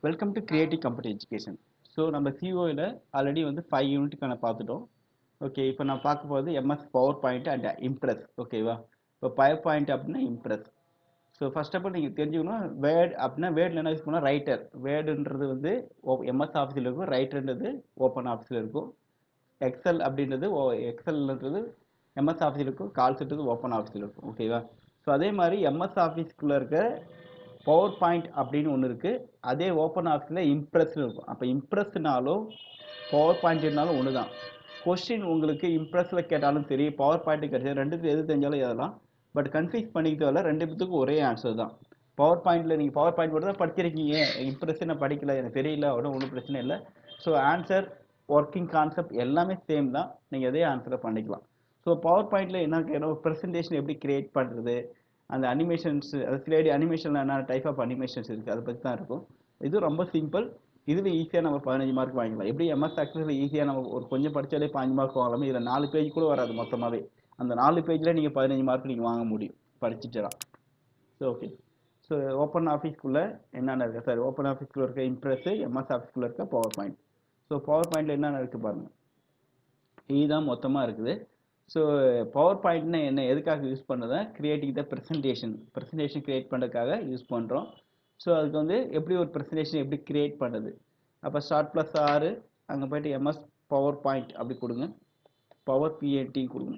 Welcome to creative computer education. So நம்ம சிஓவில் already வந்து 5 யூனிட்டுக்கான பார்த்துட்டோம். ஓகே, இப்போ நான் பார்க்க போகிறது MS power point and impress. ஓகேவா? இப்போ பவர் பாயிண்ட் அப்படின்னா impress. So first of all நீங்கள் தெரிஞ்சுக்கணும், வேர்ட் அப்படின்னா வேர்டில் என்ன யூஸ் பண்ணால் ரைட்டர். வேர்டுன்றது வந்து எம்எஸ் ஆஃபீஸில் இருக்கும், ரைட்டர்ன்றது ஓப்பன் ஆஃபீஸில் இருக்கும். எக்ஸல் அப்படின்றது எக்ஸல்ன்றது எம்எஸ் ஆஃபீஸில் இருக்கும், கால்ஸ்ன்றது ஓப்பன் ஆஃபீஸில் இருக்கும். ஓகேவா? ஸோ அதே மாதிரி எம்எஸ் ஆஃபீஸ்க்குள்ளே இருக்க பவர் பாயிண்ட் அப்படின்னு ஒன்று இருக்குது, அதே ஓப்பன் ஆஃபீஸில் இம்ப்ரெஸ்னு இருக்கும். அப்போ இம்ப்ரெஸ்னாலும் பவர் பாயிண்ட்னாலும் ஒன்று தான். கொஸ்டின் உங்களுக்கு இம்ப்ரெஸில் கேட்டாலும் சரி, பவர் பாயிண்ட் கிடைச்சது, ரெண்டுத்துக்கு எது தெரிஞ்சாலும் எதெல்லாம். பட் கன்ஃபியூஸ் பண்ணிக்கிட்டு ரெண்டு பேத்துக்கும் ஒரே ஆன்சர் தான். பவர் பாயிண்டில் நீங்கள் பவர் பாயிண்ட் மட்டும் தான் படிச்சிருக்கீங்க, இம்ப்ரெஸ் நான் படிக்கல, எனக்கு தெரியல, ஒன்றும் பிரச்சனை இல்லை. ஸோ ஆன்சர், ஒர்க்கிங் கான்செப்ட் எல்லாமே சேம் தான், நீங்கள் அதே ஆன்சரை பண்ணிக்கலாம். ஸோ பவர் பாயிண்டில் என்ன கேட்கணும், ப்ரெசன்டேஷன் எப்படி கிரியேட் பண்ணுறது, அந்த அனிமேஷன்ஸ், அது ஸ்லைடு அனிமேஷனில் என்ன டைப் ஆஃப் அனிமேஷன்ஸ் இருக்குது, அதை பற்றி தான் இருக்கும். இது ரொம்ப சிம்பிள். இதுவே ஈஸியாக நம்ம 15 மார்க் வாங்கிக்கலாம். எப்படி எம்எஸ் ஆக்சஸில் ஈஸியாக நம்ம ஒரு கொஞ்சம் படித்தாலே 15 மார்க் வாங்கலாமே, இதில் 4 பேஜ் கூட வராது மொத்தமாகவே. அந்த 4 பேஜில் நீங்கள் 15 மார்க் நீங்கள் வாங்க முடியும் படிச்சுட்டலாம். ஸோ ஓகே, ஸோ ஓப்பன் ஆஃபீஸ்க்குள்ளே என்னென்ன இருக்குது, சார் ஓப்பன் ஆஃபீஸ்க்குள்ளே இருக்க இம்ப்ரெஸ்ஸு, எம்எஸ் ஆஃபீஸ்க்குள்ளே இருக்க பவர் பாயிண்ட். ஸோ பவர் பாயிண்டில் என்னென்ன இருக்குது பாருங்கள், இதுதான் மொத்தமாக இருக்குது. ஸோ பவர் பாயிண்ட்னா என்ன, எதுக்காக யூஸ் பண்ணுறதா, கிரியேட்டிங் த ப்ரெசன்டேஷன் கிரியேட் பண்ணுறதுக்காக யூஸ் பண்ணுறோம். ஸோ அதுக்கு வந்து எப்படி ஒரு ப்ரெசன்டேஷன் எப்படி கிரியேட் பண்ணுறது, அப்போ ஸ்டார்ட் ப்ளஸ் 6 அங்கே போய்ட்டு எம்எஸ் பவர் பாயிண்ட் அப்படி கொடுங்க, பவர் பிஎன்டி கொடுங்க.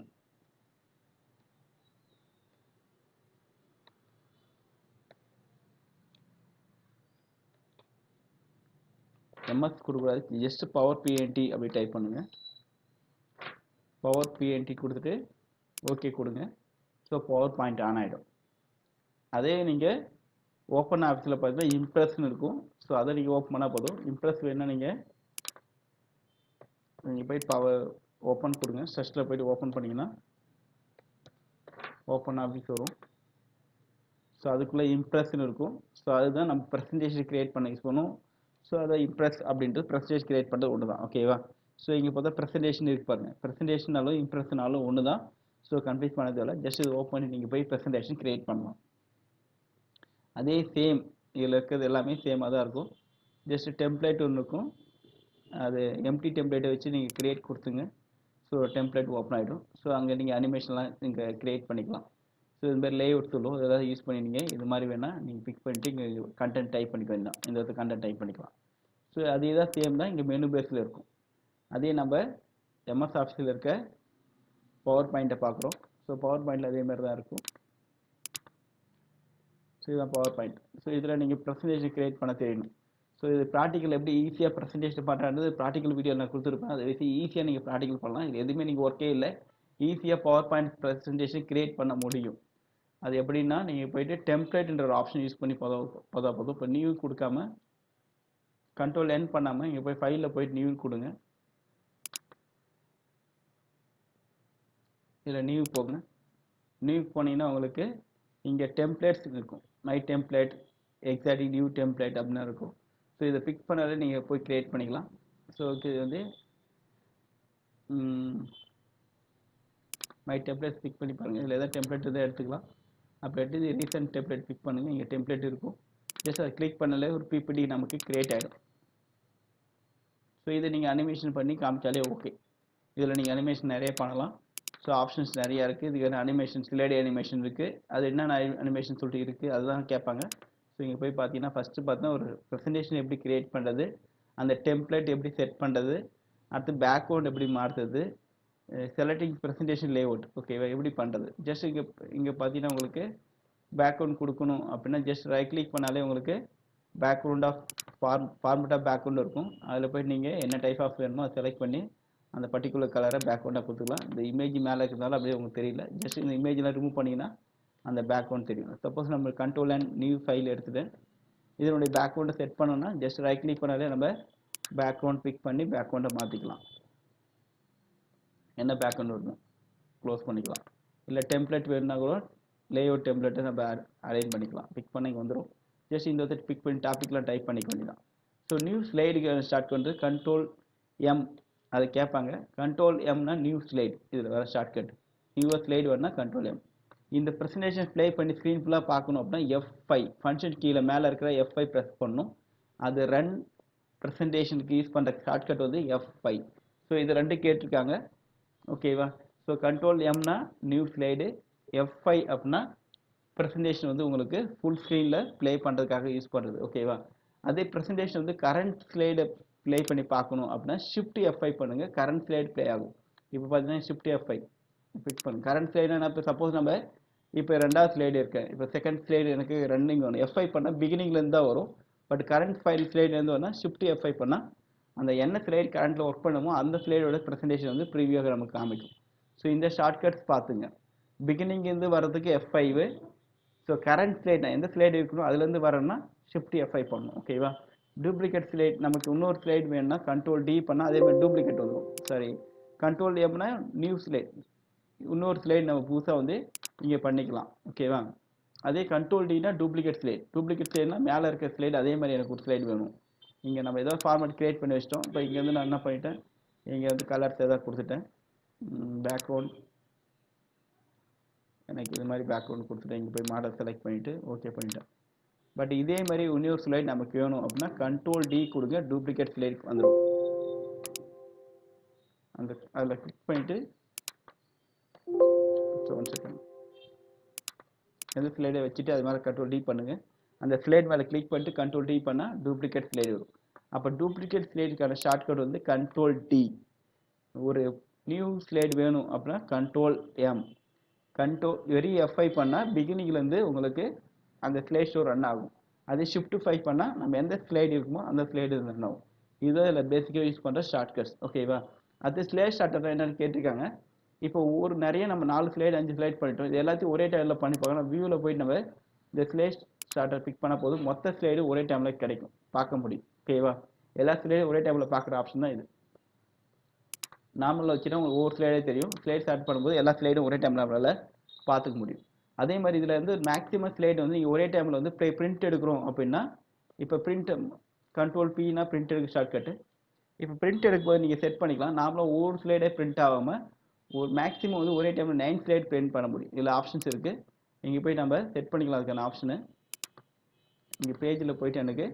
எம்எஸ் கொடுக்கூடாது, ஜஸ்ட் பவர் பிஎன்டி அப்படி டைப் பண்ணுங்கள். பவர் பிஎன்டி கொடுத்துட்டு ஓகே கொடுங்க. ஸோ பவர் பாயிண்ட் ஆன் ஆகிடும். அதே நீங்கள் ஓப்பன் ஆஃபீஸில் பார்த்தீங்கன்னா இம்ப்ரெஸ்ன்னு இருக்கும். ஸோ அதை நீங்கள் ஓப்பன் பண்ணால் போதும். இம்ப்ரெஸ் வேணால் நீங்கள் போய்ட்டு பவர் ஓப்பன் கொடுங்க, சர்ச்சில் போய்ட்டு ஓப்பன் பண்ணிங்கன்னா ஓப்பன் ஆஃபீஸ் வரும். ஸோ அதுக்குள்ளே இம்ப்ரெஸ்ன்னு இருக்கும். ஸோ அதுதான் நம்ம ப்ரெசன்டேஷன் கிரியேட் பண்ண யூஸ் பண்ணுவோம். ஸோ அதை இம்ப்ரெஸ் அப்படின்ட்டு ப்ரெசன்டேஷன் கிரியேட் பண்ணுறது ஒன்று தான். ஓகேவா? ஸோ இங்கே பார்த்தா ப்ரெசன்டேஷன் இருக்கு பாருங்கள், ப்ரெசன்டேஷனாலும் இம்ப்ரெஸ்னாலும் ஒன்று தான். ஸோ கன்ஃபியூஸ் பண்ணது இல்லை, ஜஸ்ட் இது ஓப்பன் பண்ணி நீங்கள் போய் ப்ரெசன்டேஷன் கிரியேட் பண்ணலாம். அதே சேம் இதில் இருக்கிறது எல்லாமே சேமாக தான் இருக்கும். ஜஸ்ட் டெம்ப்ளேட் ஒன்று இருக்கும், அது எம்டி டெம்ப்ளேட்டை வச்சு நீங்கள் கிரியேட் கொடுத்துங்க. ஸோ டெம்ப்ளேட் ஓப்பன் ஆகிடும். ஸோ அங்கே நீங்கள் அனிமேஷன்லாம் நீங்கள் கிரியேட் பண்ணிக்கலாம். ஸோ இது மாதிரி லேஅவுட் சொல்லுவோம், ஏதாவது யூஸ் பண்ணி நீங்கள் இது மாதிரி வேணால் நீங்கள் பிக் பண்ணிட்டு இங்கே கண்டென்ட் டைப் பண்ணிக்க வேண்டாம், இந்த இடத்துல கண்டென்ட் டைப் பண்ணிக்கலாம். ஸோ அதே தான் சேம் தான் இங்கே மெனு பேஸில் இருக்கும். அதே நம்ம எம்எஸ் ஆஃபீஸில் இருக்க பவர் பாயிண்ட்டை பார்க்குறோம். ஸோ பவர் பாயிண்டில் அதே மாதிரி தான் இருக்கும். ஸோ இதுதான் பவர் பாயிண்ட். ஸோ இதில் நீங்கள் ப்ரெசன்டேஷன் கிரியேட் பண்ண தெரியணும். ஸோ இது ப்ராக்டிக்கல் எப்படி ஈஸியாக ப்ரெசன்டேஷன் பண்ணுறது ப்ராக்டிக்கல் வீடியோ நான் கொடுத்துருப்பேன், அதை வச்சு ஈஸியாக நீங்கள் ப்ராக்டிக்கல் பண்ணலாம். இது எதுவுமே நீங்கள் ஒர்க்கே இல்லை, ஈஸியாக பவர் பாயிண்ட் ப்ரெசன்டேஷன் கிரியேட் பண்ண முடியும். அது எப்படின்னா, நீங்கள் போய்ட்டு டெம்ப்ளேட்ன்ற ஒரு ஆப்ஷன் யூஸ் பண்ணி போதும். இப்போ நியூ கொடுக்காம கண்ட்ரோல் என் பண்ணாமல் இங்கே போய் ஃபைலில் போய்ட்டு நியூ கொடுங்க. இதில் நியூ போங்க. நியூ போனீங்கன்னா உங்களுக்கு இங்கே டெம்ப்ளேட்ஸ் இருக்கும், my template, exactly new template அப்படின்னு இருக்கும். ஸோ இதை பிக் பண்ணாலே நீங்கள் போய் கிரியேட் பண்ணிக்கலாம். ஸோ ஓகே, இது வந்து மை டெம்ப்ளேட் பிக் பண்ணி பாருங்கள், இதில் எதாவது டெம்ப்ளேட் எதாவது எடுத்துக்கலாம். அப்போ எடுத்து ரீசெண்ட் டெம்ப்ளேட் பிக் பண்ணுங்கள், இங்கே டெம்ப்ளேட் இருக்கும். ஜஸ்ட் அதை கிளிக் பண்ணாலே ஒரு பிபிடி நமக்கு கிரியேட் ஆகிடும். ஸோ இதை நீங்கள் அனிமேஷன் பண்ணி காமிச்சாலே ஓகே. இதில் நீங்கள் அனிமேஷன் நிறைய பண்ணலாம். ஸோ ஆப்ஷன்ஸ் நிறையா இருக்குது. இதுக்கு அனிமேஷன் ஸ்லைடு அனிமேஷன் இருக்குது, அது என்னென்ன அனிமேஷன் சொல்லிட்டு இருக்குது அதுதான் கேட்பாங்க. ஸோ இங்கே போய் பார்த்தீங்கன்னா ஃபஸ்ட்டு பார்த்தீங்கன்னா ஒரு ப்ரெசன்டேஷன் எப்படி கிரியேட் பண்ணுறது, அந்த டெம்ப்ளேட் எப்படி செட் பண்ணுறது, அடுத்து பேக்ரவுண்ட் எப்படி மாற்றுறது, செலக்டிங் ப்ரெசன்டேஷன் லேஅவுட் ஓகேவா எப்படி பண்ணுறது. ஜஸ்ட் இங்கே பார்த்தீங்கன்னா உங்களுக்கு பேக்ரவுண்ட் கொடுக்கணும் அப்படின்னா ஜஸ்ட் ரைட் கிளிக் பண்ணாலே உங்களுக்கு background of format of background இருக்கும். அதில் போய்ட்டு நீங்கள் என்ன டைப் ஆஃப் வேணுமோ அதை செலக்ட் பண்ணி அந்த பர்டிகுலர் கலரை பேக்ரவுண்டாக கொடுத்துக்கலாம். இந்த இமேஜ் மேலே இருக்கிறதால அப்படியே உங்களுக்கு தெரியல, ஜஸ்ட் இந்த இமேஜெலாம் ரிமூவ் பண்ணிங்கன்னா அந்த பேக்ரவுண்ட் தெரியும். சப்போஸ் நம்ம கண்ட்ரோல் அண்ட் நியூ ஃபைல் எடுத்துகிட்டு இதனுடைய பேக்ரவுண்டை செட் பண்ணோன்னா ஜஸ்ட் ரைட் கிளிக் பண்ணாலே நம்ம பேக்ரவுண்ட் பிக் பண்ணி பேக்ரவுண்டை மாற்றிக்கலாம். என்ன பேக்ரவுண்ட் வேணும் க்ளோஸ் பண்ணிக்கலாம். இல்லை டெம்ப்ளேட் வேணுன்னா கூட லேஅவுட் டெம்ப்ளேட்டை நம்ம அரேஞ்ச் பண்ணிக்கலாம். பிக் பண்ண இங்கே வந்துடும். ஜஸ்ட் இந்த இடத்துல பிக் பண்ணி டாப்பிக்லாம் டைப் பண்ணிக்க வேண்டியதான். ஸோ நியூ ஸ்லைடுக்கு ஸ்டார்ட் பண்ணுறது கண்ட்ரோல் எம், அதை கேட்பாங்க. கண்ட்ரோல் எம்னா நியூ ஸ்லைடு, இதில் வேறு ஷார்ட்கட். நியூவர் ஸ்லைடு வேணுன்னா கண்ட்ரோல் எம். இந்த ப்ரெசன்டேஷன் ப்ளே பண்ணி ஸ்க்ரீன் ஃபுல்லாக பார்க்கணும் அப்படின்னா F5 ஃபங்க்ஷன் கீழே மேலே இருக்கிற F5 ப்ரெஸ் பண்ணணும். அது ரன் ப்ரெசன்டேஷனுக்கு யூஸ் பண்ணுற ஷார்ட்கட் வந்து F5. ஸோ இது ரெண்டு கேட்டிருக்காங்க. ஓகேவா? ஸோ கண்ட்ரோல் எம்னா நியூ ஸ்லைடு, F5 அப்படின்னா ப்ரெசன்டேஷன் வந்து உங்களுக்கு ஃபுல் ஸ்க்ரீனில் ப்ளே பண்ணுறதுக்காக யூஸ் பண்ணுறது. ஓகேவா? அதே ப்ரெசன்டேஷன் வந்து கரண்ட் ஸ்லைடை ப்ளே பண்ணி பார்க்கணும் அப்படின்னா ஷிஃப்ட் F5 பண்ணுங்கள், கரண்ட் ஸ்லைடு ப்ளே ஆகும். இப்போ பார்த்தீங்கன்னா ஷிஃப்ட் F5 ஃபிக்ஸ் பண்ணுங்க. கரண்ட் ஸ்லைடு நான் இப்போ சப்போஸ் நம்ம இப்போ ரெண்டாவது ஸ்லைடு இருக்கேன், இப்போ செகண்ட் ஸ்லைடு எனக்கு ரன்னிங் வேணும், F5 பண்ணால் பிகினிங்லேருந்து தான் வரும். பட் கரண்ட் ஃபைல் ஸ்லைட்லேருந்து வரணும், ஷிஃப்ட் F5 பண்ணால் அந்த என்ன ஸ்லைடு கரண்ட்டில் ஒர்க் பண்ணுமோ அந்த ஸ்லைடோட ப்ரெசன்டேஷன் வந்து ப்ரீவியூவாக நமக்கு காமிக்கும். ஸோ இந்த ஷார்ட்கட்ஸ் பார்த்துங்க. பிகினிங்லேருந்து வர்றதுக்கு F5, ஸோ கரண்ட் ஸ்லைட் எந்த ஸ்லைடு இருக்கணும் அதுலேருந்து வரணும்னா ஷிஃப்ட் F5 பண்ணணும். ஓகேவா? டூப்ளிகேட் ஸ்லைட் நமக்கு இன்னொரு ஸ்லைடு வேணும்னா கண்ட்ரோல் D பண்ணால் அதே மாதிரி டூப்ளிகேட் வந்துடும். சாரி, கண்ட்ரோல் Mனா நியூ ஸ்லைட், இன்னொரு ஸ்லைடு நம்ம புதுசாக வந்து இங்கே பண்ணிக்கலாம். ஓகேவா? அதே கண்ட்ரோல் Dனா டூப்ளிகேட் ஸ்லைட். டூப்ளிகேட் ஸ்லைட்னா மேலே இருக்க ஸ்லைடு அதே மாதிரி எனக்கு ஒரு ஸ்லைடு வேணும். இங்கே நம்ம ஏதாவது ஃபார்மேட் கிரியேட் பண்ணி வச்சிட்டோம். இப்போ இங்கேருந்து நான் என்ன பண்ணிட்டேன், இங்கே வந்து கலர்ஸ் ஏதாவது கொடுத்துட்டேன், பேக்ரவுண்ட் எனக்கு இது மாதிரி பேக்ரவுண்ட் கொடுத்துட்டேன். இங்கே போய் மாடல் செலக்ட் பண்ணிவிட்டு ஓகே பண்ணிட்டேன். பட் இதே மாதிரி இன்னொரு ஸ்லைடு நமக்கு வேணும் அப்படின்னா கண்ட்ரோல் D கொடுங்க, டூப்ளிகேட் ஸ்லைட் வந்துடும். அந்த அதில் கிளிக் பண்ணிவிட்டு ஒன் செகண்ட் எந்த ஸ்லைடை வச்சுட்டு அது மேலே கண்ட்ரோல் D பண்ணுங்கள். அந்த ஸ்லைட் மேலே கிளிக் பண்ணிட்டு கண்ட்ரோல் D பண்ணால் டூப்ளிகேட் ஸ்லைடு வரும். அப்போ டூப்ளிகேட் ஸ்லைடுக்கான ஷார்ட்கட் வந்து கண்ட்ரோல் D. ஒரு நியூ ஸ்லைடு வேணும் அப்படின்னா கண்ட்ரோல் M. வெரி F5 பண்ணால் பிகினிங்லேருந்து உங்களுக்கு அந்த ஸ்லைட் ஷோ ரன் ஆகும். அதே ஷிஃப்ட் 5 பண்ணால் நம்ம எந்த ஸ்லைடு இருக்குமோ அந்த ஸ்லைடு ரன் ஆகும். இதுதான் இதில் பேசிக்காக யூஸ் பண்ணுற ஷார்ட்கட்ஸ். ஓகேவா? அது ஸ்லைட் ஷார்ட்கட் என்னென்னு கேட்டிருக்காங்க. இப்போ ஒரு நிறைய நம்ம 4 ஸ்லைடு 5 ஸ்லைட் பண்ணிட்டோம், இது எல்லாத்தையும் ஒரே டைமில் பண்ணி பார்க்கலாம். வியூவில் போயிட்டு நம்ம இந்த ஸ்லைட் ஷார்ட்டை பிக் பண்ணால் போதும், மொத்த ஸ்லைடு ஒரே டைமில் கிடைக்கும், பார்க்க முடியும். ஓகேவா? எல்லா ஸ்லைடும் ஒரே டைமில் பார்க்குற ஆப்ஷன் தான் இது. நார்மலாக வச்சுன்னா உங்களுக்கு ஒவ்வொரு ஸ்லைடே தெரியும், ஸ்லைட் ஸ்டார்ட் பண்ணும்போது எல்லா ஸ்லைடும் ஒரே டைமில் நம்மளால் பார்த்துக்க முடியும். அதே மாதிரி இதில் வந்து மேக்ஸிமம் ஸ்லைடு வந்து நீங்கள் ஒரே டைமில் வந்து பிரிண்ட் எடுக்கிறோம் அப்படின்னா இப்போ பிரிண்ட் கண்ட்ரோல் Pனா பிரிண்ட் எடுக்க ஷார்ட்கட்டு. இப்போ பிரிண்ட் எடுக்கும்போது நீங்கள் செட் பண்ணிக்கலாம். நார்மலாக ஒவ்வொரு ஸ்லைடே பிரிண்ட் ஆகாமல் ஒரு மேக்ஸிமம் வந்து ஒரே டைமில் 9 ஸ்லைட் பிரிண்ட் பண்ண முடியும். இதில் ஆப்ஷன்ஸ் இருக்குது, இங்கே போய் நம்ம செட் பண்ணிக்கலாம் அதுக்கான ஆப்ஷனு. இங்கே பேஜில் போயிட்டு எனக்கு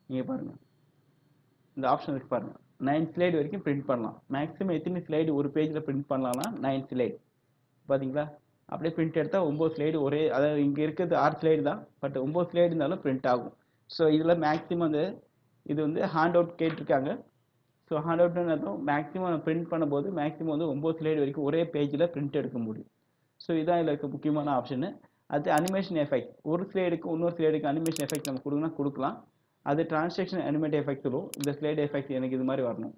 இங்கே பாருங்கள் இந்த ஆப்ஷன் இருக்கு பாருங்கள், 9 ஸ்லைடு வரைக்கும் பிரிண்ட் பண்ணலாம். மேக்ஸிமம் எத்தனை ஸ்லைடு ஒரு பேஜில் பிரிண்ட் பண்ணலாம்னா 9 ஸ்லைடு. பார்த்தீங்களா? அப்படியே பிரிண்ட் எடுத்தால் 9 ஸ்லைடு ஒரே, அதாவது இங்கே இருக்கிறது 6 ஸ்லைடு தான், பட் 9 ஸ்லைடு இருந்தாலும் பிரிண்ட் ஆகும். ஸோ இதில் மேக்ஸிமம் வந்து இது வந்து ஹேண்ட் அவுட் கேட்டிருக்காங்க. ஸோ ஹேண்ட் அவுட்னு அர்த்தம் மேக்ஸிமம் பிரிண்ட் பண்ணும்போது மேக்ஸிமம் வந்து 9 ஸ்லைடு வரைக்கும் ஒரே பேஜில் பிரிண்ட் எடுக்க முடியும். ஸோ இதான் இதில் இருக்க முக்கியமான ஆப்ஷனு. அது அனிமேஷன் எஃபெக்ட், ஒரு ஸ்லைடுக்கு இன்னொரு ஸ்லைடுக்கு அனிமேஷன் எஃபெக்ட் நம்ம கொடுங்கன்னா கொடுக்கலாம். அது டிரான்சாக்ஷன் அனிமேட் எஃபெக்ட் சொல்லுவோம். இந்த ஸ்லைடு எஃபெக்ட் எனக்கு இது மாதிரி வரணும்,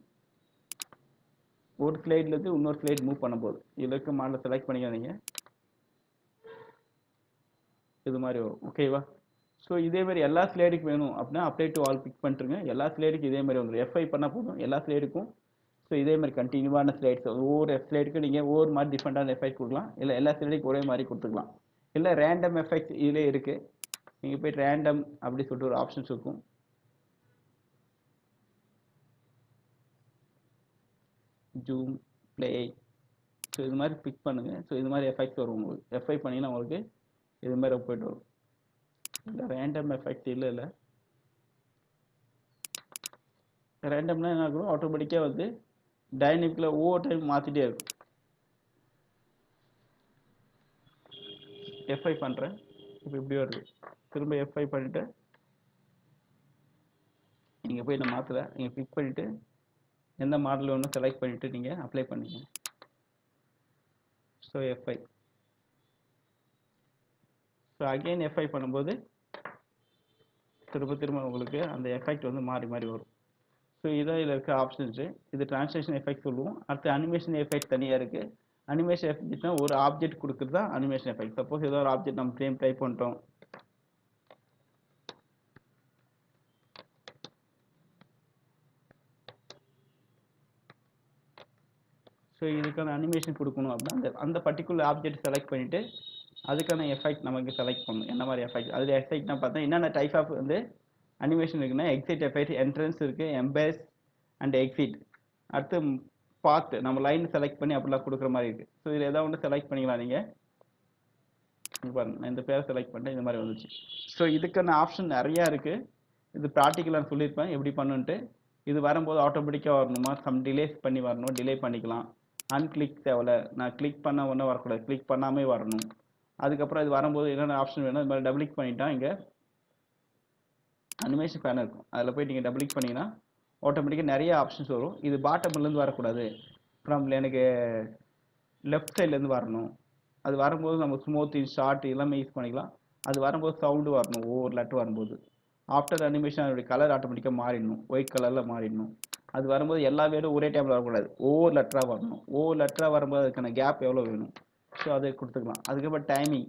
ஒரு ஸ்லைட்லேருந்து இன்னொரு ஸ்லைட் மூவ் பண்ணும்போது இதில் இருக்க மாடலை செலக்ட் பண்ணிக்காதீங்க, இது மாதிரி வரும். ஓகேவா? ஸோ இதே மாதிரி எல்லா ஸ்லைடுக்கு வேணும் அப்படின்னா அப்ளை டு ஆல் பிக் பண்ணிட்டுருங்க. எல்லா ஸ்லைடுக்கும் இதே மாதிரி வந்துடும், F5 பண்ணால் போதும் எல்லா ஸ்லைடுக்கும். ஸோ இதே மாதிரி கண்டினியூவான ஸ்லைட்ஸ் ஒவ்வொரு ஸ்லைடுக்கு நீங்கள் ஒவ்வொரு மாதிரி டிஃப்ரெண்டான எஃபெக்ட் கொடுக்கலாம், இல்லை எல்லா ஸ்லைடுக்கும் ஒரே மாதிரி கொடுத்துக்கலாம். இல்லை ரேண்டம் எஃபெக்ட் இதிலே இருக்குது, நீங்கள் போய் ரேண்டம் அப்படி சொல்லிட்டு ஒரு ஆப்ஷன்ஸ் இருக்கும். ஜூம், ப்ளே, ஸோ இது மாதிரி பிக் பண்ணுங்கள். ஸோ இது மாதிரி எஃபெக்ட்ஸ் வரும் உங்களுக்கு. F5 பண்ணிங்கன்னா உங்களுக்கு இது மாதிரி போய்ட்டு வரும். இல்லை ரேண்டம் எஃபெக்ட் இல்லை ரேண்டம்னா என்ன ஆகும், ஆட்டோமேட்டிக்காக வந்து டைனமிக்கில் ஒவ்வொரு டைம் மாற்றிட்டே இருக்கும். F5 பண்ணுறேன், இப்போ இப்படி வருது. திரும்ப F5 பண்ணிவிட்டு நீங்கள் போய் நான் மாற்றுறேன், நீங்கள் கிளிக் பண்ணிவிட்டு எந்த மாடல் வேணும் செலக்ட் பண்ணிவிட்டு நீங்கள் அப்ளை பண்ணிங்க. So F5, so again F5 பண்ணும்போது திரும்ப உங்களுக்கு அந்த எஃபெக்ட் வந்து மாறி வரும். ஸோ இதான் இதில் இருக்க ஆப்ஷன்ஸு. இது டிரான்ஸ்லேஷன் எஃபெக்ட் சொல்லுவோம். அடுத்து அனிமேஷன் எஃபெக்ட் தனியாக இருக்குது. அனிமேஷன் எஃபெக்ட்னா ஒரு ஆப்ஜெக்ட் கொடுக்குறது தான் அனிமேஷன் எஃபெக்ட். சப்போஸ் ஏதோ ஒரு ஆப்ஜெக்ட் நம்ம ஃப்ரேம் டைப் பண்ணிட்டோம், ஸோ இதுக்கான அனிமேஷன் கொடுக்கணும் அப்படின்னா அந்த பர்டிகுலர் ஆப்ஜெக்ட் செலக்ட் பண்ணிவிட்டு அதுக்கான எஃபெக்ட் நமக்கு செலக்ட் பண்ணணும், என்ன மாதிரி எஃபெக்ட். அதில் எஃபெக்ட்னா பார்த்தா என்னென்ன டைப் ஆஃப் வந்து அனிமேஷன் இருக்குன்னா எக்ஸிட் எஃபெக்ட், என்ட்ரன்ஸ் இருக்குது, எம்பேஸ் அண்ட் எக்ஸிட். அடுத்து பாத், நம்ம லைன் செலக்ட் பண்ணி அப்படிலாம் கொடுக்குற மாதிரி இருக்குது. ஸோ இதில் ஏதாவது ஒன்று செலக்ட் பண்ணிக்கலாம் நீங்கள். பாருங்க நான் இந்த பேரை செலக்ட் பண்ணிட்டேன், இந்த மாதிரி வந்துச்சு. ஸோ இதுக்கான ஆப்ஷன் நிறையா இருக்குது. இது ப்ராக்டிக்கலாக நான் சொல்லியிருப்பேன் எப்படி பண்ணுன்ட்டு. இது வரும்போது ஆட்டோமேட்டிக்காக வரணுமா, சம் டிலேஸ் பண்ணி வரணும், டிலே பண்ணிக்கலாம். அன்கிளிக் தேவையில்ல, நான் கிளிக் பண்ண உடனே வரக்கூடாது, கிளிக் பண்ணாமே வரணும். அதுக்கப்புறம் இது வரும்போது என்னென்ன ஆப்ஷன் வேணும், இது மாதிரி டபுள் கிளிக் பண்ணிட்டா இங்கே அனிமேஷன் பேனல் இருக்கும். அதில் போய் நீங்கள் டபுள் கிளிக் பண்ணிங்கன்னா ஆட்டோமேட்டிக்காக நிறைய ஆப்ஷன்ஸ் வரும். இது பாட்டம்லேருந்து வரக்கூடாது, ஃப்ரம் எனக்கு லெஃப்ட் சைட்லேருந்து வரணும். அது வரும்போது நம்ம ஸ்மூத்திங் ஷார்ட் எல்லாமே யூஸ் பண்ணிக்கலாம். அது வரும்போது சவுண்டு வரணும் ஒவ்வொரு லெட்டர் வரும்போது. ஆஃப்டர் அனிமேஷன் அதோடைய கலர் ஆட்டோமேட்டிக்காக மாறிடணும், ஒயிட் கலரில் மாறிடணும். அது வரும்போது எல்லா வேர்டும் ஒரே டைமில் வரக்கூடாது, ஒவ்வொரு லெட்டராக வரணும். ஒவ்வொரு லெட்டராக வரும்போது அதுக்கான கேப் எவ்வளோ வேணும், ஸோ அதை கொடுத்துக்கலாம். அதுக்கப்புறம் டைமிங்,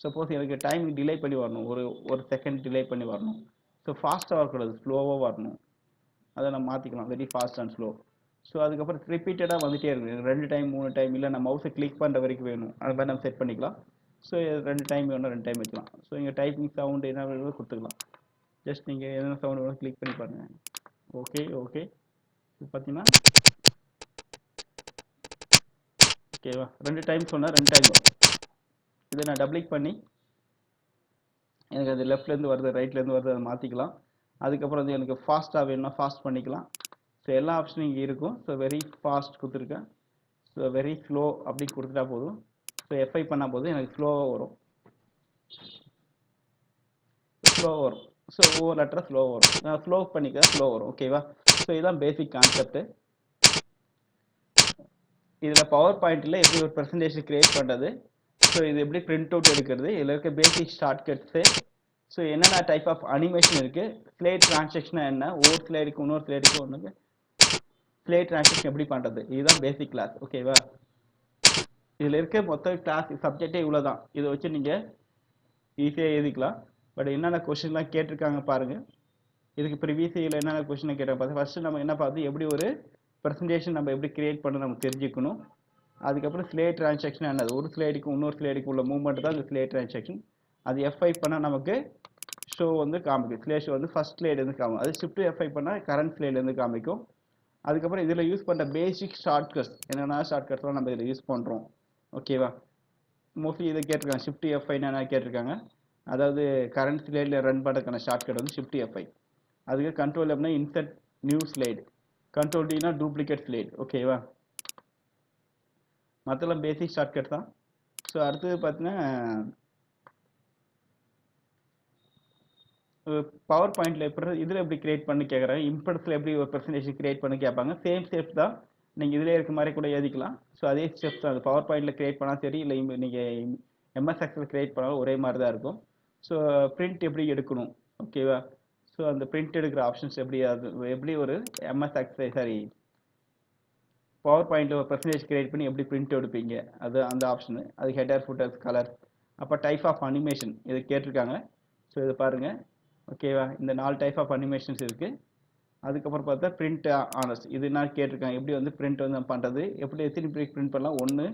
சப்போஸ் எனக்கு டைமிங் டிலே பண்ணி வரணும், ஒரு செகண்ட் டிலே பண்ணி வரணும். ஸோ ஃபாஸ்ட்டாக வரக்கூடாது, ஸ்லோவாக வரணும். அதை நம்ம மாற்றிக்கலாம், very fast and slow. So அதுக்கப்புறம் ரிப்பீட்டடாக வந்துட்டே இருக்கு, 2 டைம் 3 டைம், இல்லை நம்ம மவுஸை கிளிக் பண்ணுற வரைக்கும் வேணும், அது மாதிரி நம்ம செட் பண்ணிக்கலாம். ஸோ 2 டைம் வேணும், 2 டைம் வைக்கலாம். ஸோ இங்கே டைப்பிங் சவுண்டு என்ன வேணும் கொடுத்துக்கலாம். ஜஸ்ட் நீங்கள் எதனா சவுண்டு வேணும் கிளிக் பண்ணி பாருங்கள். ஓகே ஓகே, இப்போ பார்த்தீங்கன்னா ஓகேவா, 2 டைம் சொன்னால் 2 டைம் வரும். இதை நான் டபுள் கிளிக் பண்ணி எனக்கு அது லெஃப்ட்லேருந்து வருது ரைட்லேருந்து வருது அதை மாற்றிக்கலாம். அதுக்கப்புறம் வந்து எனக்கு ஃபாஸ்ட்டாக வேணும்னா ஃபாஸ்ட் பண்ணிக்கலாம். ஸோ எல்லா ஆப்ஷனும் இங்கே இருக்கும். ஸோ வெரி ஃபாஸ்ட் கொடுத்துருக்கேன், ஸோ வெரி ஸ்லோ அப்படி கொடுத்துட்டா போதும். ஸோ எஃப்ஐ பண்ணால் போதும் எனக்கு ஸ்லோவாக வரும், ஸ்லோவாக வரும். ஸோ ஒவ்வொரு லெட்டராக ஸ்லோவாக வரும், நான் ஸ்லோ பண்ணிக்கிறேன், ஸ்லோ வரும். ஓகேவா. ஸோ இதுதான் பேசிக் கான்செப்ட்டு. இதில் பவர் பாயிண்டில் எப்படி ஒரு ப்ரெசன்டேஷன் கிரியேட் பண்ணுறது, ஸோ இது எப்படி பிரிண்ட் அவுட் எடுக்கிறது, இதில் இருக்க பேசிக் ஷார்ட்கட்ஸு, ஸோ என்னென்ன டைப் ஆஃப் அனிமேஷன் இருக்குது, ஸ்லைட் டிரான்சாக்ஷன் என்ன, ஒவ்வொரு ஸ்லைடுக்கு இன்னொரு ஸ்லைடுக்கு ஒன்றுக்கு ஸ்லைட் டிரான்சாக்ஷன் எப்படி பண்ணுறது, இதுதான் பேசிக் கிளாஸ். ஓகேவா. இதில் இருக்க மொத்த கிளாஸ் சப்ஜெக்டே இவ்வளோ தான். இதை வச்சு நீங்கள் ஈஸியாக எழுதிக்கலாம். பட் என்னென்ன கொஷின்லாம் கேட்டிருக்காங்க பாருங்கள். இதுக்கு ப்ரீவியஸ் இயரில் என்னென்ன கொஷினை கேட்டாங்க பார்த்து ஃபஸ்ட்டு நம்ம என்ன பார்த்து எப்படி ஒரு ப்ரெசன்டேஷன் நம்ம எப்படி கிரியேட் பண்ண நம்ம தெரிஞ்சுக்கணும். அதுக்கப்புறம் ஸ்லைட் டிரான்சாக்ஷன் என்னது, ஒரு ஸ்லைடுக்கு இன்னொரு ஸ்லைடுக்கு உள்ள மூவ்மெண்ட் தான் இந்த ஸ்லைட் டிரான்சாக்ஷன். அது F5 பண்ணால் நமக்கு ஷோ வந்து காமிக்கும், ஸ்லே ஷோ வந்து ஃபஸ்ட் ஸ்லைட்லேருந்து காமிக்கும். அது ஷிஃப்ட் F5 பண்ணால் கரண்ட் ஸ்லைட்லேருந்து காமிக்கும். அதுக்கப்புறம் இதில் யூஸ் பண்ணுற பேசிக் ஷார்ட்கட்ஸ் என்னென்ன ஷார்ட்கட்ஸ்லாம் நம்ம இதில் யூஸ் பண்ணுறோம். ஓகேவா. மோஸ்ட்லி இதை கேட்டிருக்காங்க, ஷிஃப்ட் F5 என்ன கேட்டிருக்காங்க. அதாவது கரண்ட் ஸ்லைடில் ரன் பண்ணுறதுக்கான ஷார்ட்கட் வந்து ஷிஃப்ட் F5. அதுக்கு கண்ட்ரோல் அப்படின்னா இன்சர்ட் நியூ ஸ்லைடு, கண்ட்ரோல் டினா டூப்ளிகேட் ஸ்லைடு. ஓகேவா. மற்றெல்லாம் பேசிக் ஷார்ட்கட் தான். ஸோ அடுத்தது பார்த்தீங்கன்னா பவர் பாயிண்டில் எப்படி இதில் எப்படி கிரியேட் பண்ணி கேட்குறாங்க, இம்ப்ரெஸில் எப்படி ஒரு ப்ரெசன்டேஷன் கிரியேட் பண்ணி கேட்பாங்க. சேம் ஸ்டெப்ஸ் தான், நீங்கள் இதிலே இருக்க மாதிரி கூட எழுதிக்கலாம். ஸோ அதே ஸ்டெப்ஸ் தான், அது பவர் பாயிண்டில் கிரியேட் பண்ணால் சரி, இல்லை நீங்கள் MS Excel கிரியேட் பண்ணாலும் ஒரே மாதிரி தான் இருக்கும். ஸோ பிரிண்ட் எப்படி எடுக்கணும். ஓகேவா. ஸோ அந்த பிரிண்ட் எடுக்கிற ஆப்ஷன்ஸ் எப்படி, அது எப்படி ஒரு MS Excel சாரி பவர் பாயிண்டில் ஒரு ப்ரெசன்டேஜ் கிரியேட் பண்ணி எப்படி பிரிண்ட் எடுப்பீங்க, அது அந்த ஆப்ஷனு. அது ஹெடர் ஃபுட்டர்ஸ் கலர். அப்போ டைப் ஆஃப் அனிமேஷன் இது கேட்டிருக்காங்க. ஸோ இது பாருங்கள். ஓகேவா. இந்த 4 டைப் ஆஃப் அனிமேஷன்ஸ் இருக்குது. அதுக்கப்புறம் பார்த்தா பிரிண்ட் ஆனர்ஸ் இது என்ன கேட்டிருக்காங்க, எப்படி வந்து பிரிண்ட் வந்து பண்ணுறது, எப்படி எத்தனை பிரிண்ட் பண்ணலாம், 1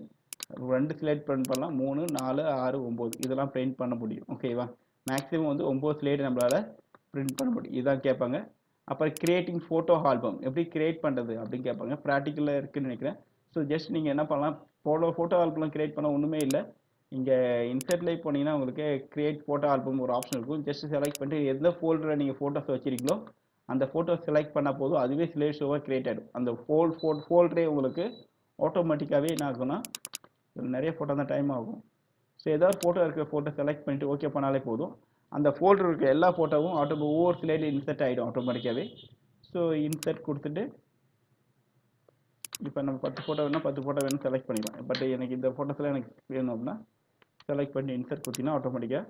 2 ஸ்லைட் பிரிண்ட் பண்ணலாம், 3 4 6 9 இதெல்லாம் பிரிண்ட் பண்ண முடியும். ஓகேவா. மேக்ஸிமம் வந்து 9 ஸ்லைடு நம்மளால் பிரிண்ட் பண்ண முடியும், இதான் கேட்பாங்க. அப்புறம் கிரியேட்டிங் ஃபோட்டோ ஆல்பம் எப்படி கிரியேட் பண்ணுறது அப்படின்னு கேட்பாங்க, ப்ராக்டிக்கலாக இருக்குதுன்னு நினைக்கிறேன். ஸோ ஜஸ்ட் நீங்கள் என்ன பண்ணலாம், ஃபோட்டோ ஆல்பம்லாம் கிரியேட் பண்ண ஒன்றுமே இல்லை. இங்கே இன்சர்ட்லேயே போனீங்கன்னா உங்களுக்கு கிரியேட் ஃபோட்டோ ஆல்பம் ஒரு ஆப்ஷன் இருக்கும். ஜஸ்ட் செலக்ட் பண்ணிட்டு எந்த ஃபோல்டரில் நீங்கள் ஃபோட்டோஸ் வச்சுருக்கீங்களோ அந்த ஃபோட்டோஸ் செலக்ட் பண்ணால் போதும், அதுவே ஸ்லைட் ஷோவாக கிரியேட் ஆகிடும். அந்த ஃபோல்டரே உங்களுக்கு ஆட்டோமேட்டிக்காகவே என்ன ஆகும்னா, நிறைய ஃபோட்டோ தான் டைம் ஆகும். ஸோ ஏதாவது ஃபோட்டோ இருக்கிற ஃபோட்டோ செலக்ட் பண்ணிட்டு ஓகே பண்ணாலே போதும், அந்த ஃபோல்டர் இருக்க எல்லா ஃபோட்டோவும் ஒவ்வொரு ஸ்லைடில் இன்சர்ட் ஆகிடும் ஆட்டோமேட்டிக்காகவே. ஸோ இன்சர்ட் கொடுத்துட்டு இப்போ நம்ம 10 ஃபோட்டோ வேணும்னா 10 ஃபோட்டோ வேணும் செலக்ட் பண்ணிக்கலாம். பட் எனக்கு இந்த ஃபோட்டோஸ்லாம் எனக்கு வேணும் அப்படின்னா செலக்ட் பண்ணி இன்சர்ட் கொடுத்தீங்கன்னா ஆட்டோமேட்டிக்காக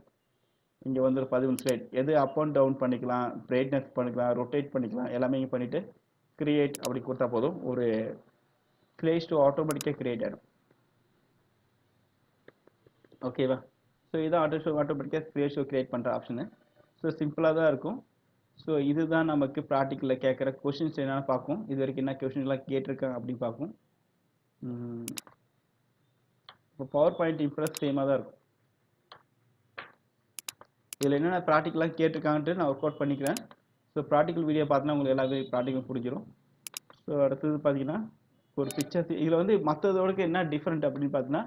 இங்கே வந்து ஒரு 11 ஸ்லைட், எது அப் அண்ட் டவுன் பண்ணிக்கலாம், பிரைட்னஸ் பண்ணிக்கலாம், ரொட்டேட் பண்ணிக்கலாம், எல்லாமே இங்கே பண்ணிவிட்டு கிரியேட் அப்படி கொடுத்தா போதும், ஒரு ஸ்லைட் ஷோ ஆட்டோமேட்டிக்காக கிரியேட் ஆகிடும். ஓகேவா. ஸோ இதான் ஆட்டோமேட்டிக்காக ஸ்லைட் ஷோ கிரியேட் பண்ணுற ஆப்ஷனு. ஸோ சிம்பிளாக தான் இருக்கும். ஸோ இதுதான் நமக்கு ப்ராக்டிக்கலில் கேட்குற கொஷின்ஸ் என்னென்னு பார்க்கும், இது வரைக்கும் என்ன கொஷின்லாம் கேட்டிருக்காங்க அப்படின்னு பார்க்கும். இப்போ பவர் பாயிண்ட் இம்ப்ரெஸ் சேமாக தான் இருக்கும். இதில் என்னென்ன ப்ராக்டிக்கலாக கேட்டிருக்காங்கன்ட்டு நான் ஒர்க் அவுட் பண்ணிக்கிறேன். ஸோ ப்ராக்டிக்கல் வீடியோ பார்த்தீங்கன்னா உங்களுக்கு எல்லாமே ப்ராக்டிக்கல் பிடிச்சிரும். ஸோ அடுத்தது பார்த்தீங்கன்னா ஒரு பிக்சர்ஸ் இதில் வந்து மற்றதோடக்கு என்ன டிஃப்ரெண்ட் அப்படின்னு பார்த்தீங்கன்னா,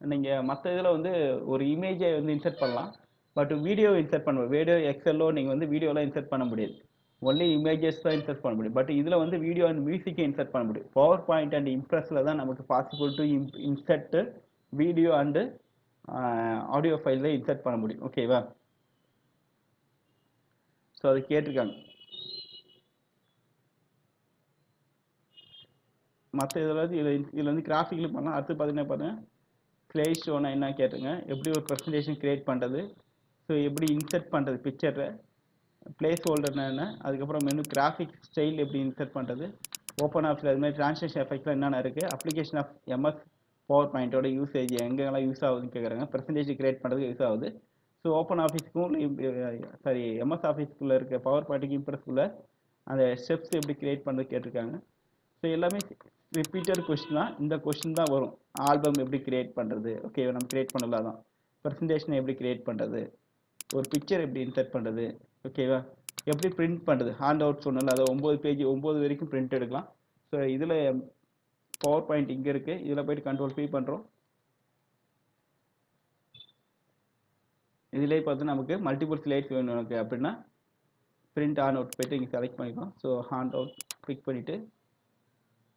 நீங்கள் மற்ற இதில் வந்து ஒரு இமேஜை வந்து இன்சர்ட் பண்ணலாம், பட் வீடியோ இன்சர்ட் பண்ண முடியும். வீடியோ எக்ஸலோ நீங்கள் வந்து வீடியோலாம் இன்சர்ட் பண்ண முடியாது. ஒன்லி இமேஜஸ் தான் இன்சர்ட் பண்ண முடியும். பட் இதில் வந்து வீடியோ அண்ட் மியூசிக்கை இன்சர்ட் பண்ண முடியும். பவர் பாயிண்ட் அண்ட் இம்ப்ரெஸில் தான் நமக்கு possible to insert video and audio ஃபைலில் இன்சர்ட் பண்ண முடியும். ஓகேவா? ஸோ அது கேட்டிருக்காங்க. மற்ற இதில் வந்து கிராஃபிக்கில் பண்ணலாம். அடுத்து பார்த்தீங்கன்னா பாருங்கள், ஸ்லைட் ஷோனா என்ன கேட்டுங்க, எப்படி ஒரு ப்ரெசன்டேஷன் கிரியேட் பண்ணுறது, ஸோ எப்படி இன்சர்ட் பண்ணுறது பிக்சரை, பிளேஸ் ஹோல்டர்னா என்ன, அதுக்கப்புறம் மெனு கிராஃபிக் ஸ்டைல் எப்படி இன்சர்ட் பண்ணுறது, ஓப்பன் ஆஃப்ஸில் அது மாதிரி ட்ரான்ஸ்லேஷன் எஃபெக்ட்லாம் என்னென்ன இருக்குது, அப்ளிகேஷன் ஆஃப் எம்எஸ் பவர் பாயிண்டோட யூசேஜ் எங்கெல்லாம் யூஸ் ஆகுதுன்னு கேட்குறாங்க. ப்ரெசன்டேஜ் கிரியேட் பண்ணுறதுக்கு யூஸ் ஆகுது. ஸோ ஓப்பன் ஆஃபீஸ்க்கும் சாரி எம்எஸ் ஆஃபீஸ்க்குள்ளே இருக்க பவர் பாயிண்ட்டுக்கு இம்ப்ரெஸ்க்குள்ளே அந்த ஸ்டெப்ஸ் எப்படி கிரியேட் பண்ணுறது கேட்டிருக்காங்க. ஸோ எல்லாமே ரிப்பீட்டட் கொஸ்டின் தான். இந்த கொஸ்டின் தான் வரும். ஆல்பம் எப்படி கிரியேட் பண்ணுறது, ஓகே நம்ம கிரியேட் பண்ணலாம் தான். ப்ரெசன்டேஷனை எப்படி கிரியேட் பண்ணுறது, ஒரு பிக்சர் எப்படி இன்சர்ட் பண்ணுறது, ஓகேவா, எப்படி பிரிண்ட் பண்ணுறது, ஹேண்ட் அவுட் சொன்னால அதை 9 பேஜ் 9 வரைக்கும் பிரிண்ட் எடுக்கலாம். ஸோ இதில் பவர் பாயிண்ட் இங்கே இருக்குது. இதில் போய்ட்டு கண்ட்ரோல் பண்ணுறோம். இதிலே பார்த்து நமக்கு மல்டிபிள் ஸ்லைட்ஸ் வேணும் எனக்கு அப்படின்னா பிரிண்ட் ஆன் அவுட் போய்ட்டு இங்கே செலக்ட் பண்ணிக்கலாம். ஸோ ஹேண்ட் அவுட் கிளிக் பண்ணிவிட்டு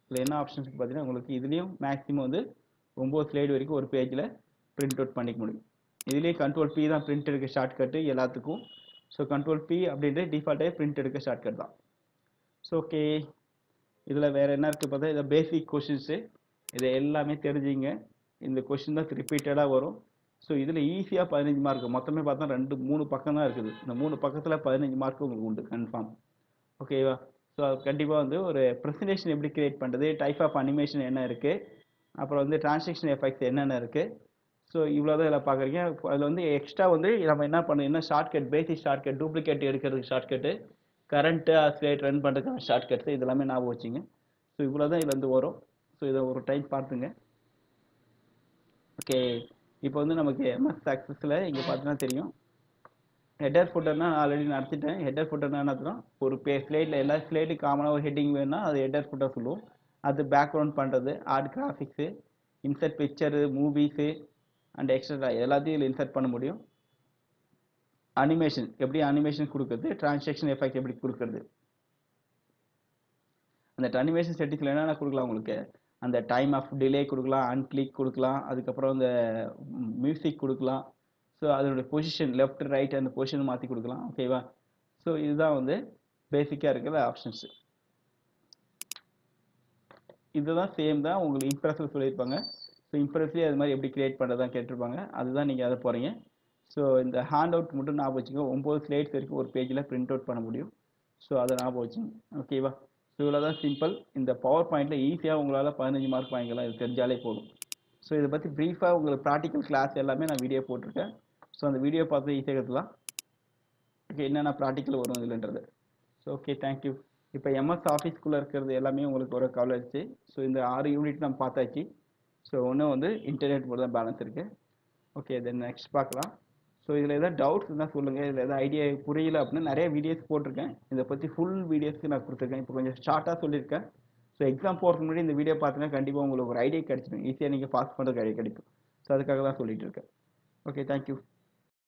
இதில் என்ன ஆப்ஷன்ஸ் பார்த்தீங்கன்னா உங்களுக்கு இதுலேயும் மேக்ஸிமம் வந்து 9 ஸ்லைடு வரைக்கும் ஒரு பேஜில் பிரிண்ட் அவுட் பண்ணிக்க முடியும். இதுலேயே கண்ட்ரோல் பி தான் பிரிண்ட் எடுக்க ஷார்ட்கட்டு எல்லாத்துக்கும். ஸோ கண்ட்ரோல் பி அப்படின்ட்டு டிஃபால்ட்டாக பிரிண்ட் எடுக்க ஷார்ட்கட் தான். ஸோ ஓகே, இதில் வேறு என்ன இருக்குது பார்த்தா இதை பேசிக் கொஷின்ஸு, இதை எல்லாமே தெரிஞ்சுங்க. இந்த கொஷின் தான் ரிப்பீட்டடாக வரும். ஸோ இதில் ஈஸியாக 15 மார்க், மொத்தமே பார்த்தா 3 பக்கம் தான் இருக்குது. இந்த 3 பக்கத்தில் 15 மார்க் உங்களுக்கு உண்டு கன்ஃபார்ம். ஓகேவா? ஸோ கண்டிப்பாக வந்து ஒரு ப்ரெசன்டேஷன் எப்படி கிரியேட் பண்ணுறது, டைப் ஆஃப் அனிமேஷன் என்ன இருக்குது, அப்புறம் வந்து டிரான்சாக்ஷன் எஃபெக்ட்ஸ் என்னென்ன இருக்குது. ஸோ இவ்வளோ தான் இதில் பார்க்குறீங்க. அதில் வந்து எக்ஸ்ட்ரா வந்து நம்ம என்ன பண்ணணும், ஷார்ட்கட், பேசிக் ஷார்ட்கட், டூப்ளிகேட் எடுக்கிறதுக்கு ஷார்ட்கட்டு, கரண்ட்டு ஸ்லேட் ரன் பண்ணுறதுக்கான ஷார்ட்கட்ஸ், இது எல்லாமே ஞாபகம் வச்சுங்க. ஸோ இவ்வளோ தான் இதில் வந்து வரும். ஸோ இதை ஒரு டைம் பார்த்துங்க. ஓகே, இப்போ வந்து நமக்கு எம்எஸ் ஆக்சஸில் இங்கே பார்த்தீங்கன்னா தெரியும், ஹெட்டர் ஃபுட்டர்னா ஆல்ரெடி நடத்திட்டேன். ஹெட்டர் ஃபுட்டர்னா என்ன, ஒரு ஸ்லைடில் எல்லா ஸ்லைடுக்கு காமனாக ஒரு ஹெட்டிங் வேணும்னா அது ஹெட்டர் ஃபுட்டர் சொல்லுவோம். அது பேக்ரவுண்ட் பண்ணுறது, add graphics, insert picture, movies and extra எல்லாத்தையும் இதில் இன்சர்ட் பண்ண முடியும். அனிமேஷன் எப்படி அனிமேஷன் கொடுக்குறது, டிரான்சாக்ஷன் எஃபெக்ட் எப்படி கொடுக்குறது, அந்த அனிமேஷன் செட்டிங்ஸில் என்னென்ன கொடுக்கலாம் உங்களுக்கு, அந்த டைம் ஆஃப் டிலே கொடுக்கலாம், அன்கிளிக் கொடுக்கலாம், அதுக்கப்புறம் இந்த மியூசிக் கொடுக்கலாம். ஸோ அதோடைய பொசிஷன் லெஃப்ட் ரைட் அந்த பொசிஷன் மாற்றி கொடுக்கலாம். ஓகேவா? ஸோ இதுதான் வந்து பேசிக்காக இருக்கிற ஆப்ஷன்ஸு. இதுதான் சேம் தான் உங்களுக்கு இம்ப்ரெஸில் சொல்லியிருப்பாங்க. ஸோ இம்ப்ரெஸ்லேயே அது மாதிரி எப்படி கிரியேட் பண்ணுறதான் கேட்டிருப்பாங்க. அதுதான் நீங்கள் அதை போகிறீங்க. ஸோ இந்த ஹேண்ட் அவுட் மட்டும் ஞாபகம் வச்சுங்க. 9 ஸ்லைட்ஸ் வரைக்கும் ஒரு பேஜில் பிரிண்ட் அவுட் பண்ண முடியும். ஸோ அதை ஞாபகம் வச்சுங்க. ஓகேவா? ஸோ இவ்வளோ தான் சிம்பிள். இந்த பவர் பாயிண்டில் ஈஸியாக உங்களால் 15 மார்க் வாங்கிக்கலாம். இது தெரிஞ்சாலே போதும். ஸோ இதை பற்றி ப்ரீஃபாக உங்களுக்கு ப்ராக்டிக்கல் கிளாஸ் எல்லாமே நான் வீடியோ போட்டிருக்கேன். ஸோ அந்த வீடியோ பார்த்து ஈஸியாக கற்றுக்கலாம். ஓகே, என்னென்ன ப்ராக்டிக்கல் வரும் இதுலன்றது. So okay, thank you. இப்போ எம்எஸ் ஆஃபீஸ்க்குள்ளே இருக்கிறது எல்லாமே உங்களுக்கு ஒரு கவலை இருந்துச்சு. ஸோ இந்த 6 யூனிட் நம்ம பார்த்தாச்சு. ஸோ ஒன்றும் வந்து இன்டர்நெட் போர்டு தான் பேலன்ஸ் இருக்குது. ஓகே, தென் நெக்ஸ்ட் பார்க்கலாம். ஸோ இதில் எதாவது டவுட்ஸ் இருந்தால் சொல்லுங்கள். இதில் எதாவது ஐடியா புரியல அப்படின்னா நிறைய வீடியோஸ் போட்டிருக்கேன். இதை பற்றி ஃபுல் வீடியோஸ்க்கு நான் கொடுத்துருக்கேன். இப்போ கொஞ்சம் ஷார்ட்டாக சொல்லியிருக்கேன். ஸோ எக்ஸாம் போகிறதுக்கு முன்னாடி இந்த வீடியோ பார்த்தீங்கன்னா கண்டிப்பாக உங்களுக்கு ஒரு ஐடியா கிடைச்சிடும். ஈஸியாக நீங்கள் பாஸ் பண்ணுறதுக்கு ஐடியா கிடைக்கும். ஸோ அதுக்காக தான் சொல்லிட்டு இருக்கேன். Okay, thank you.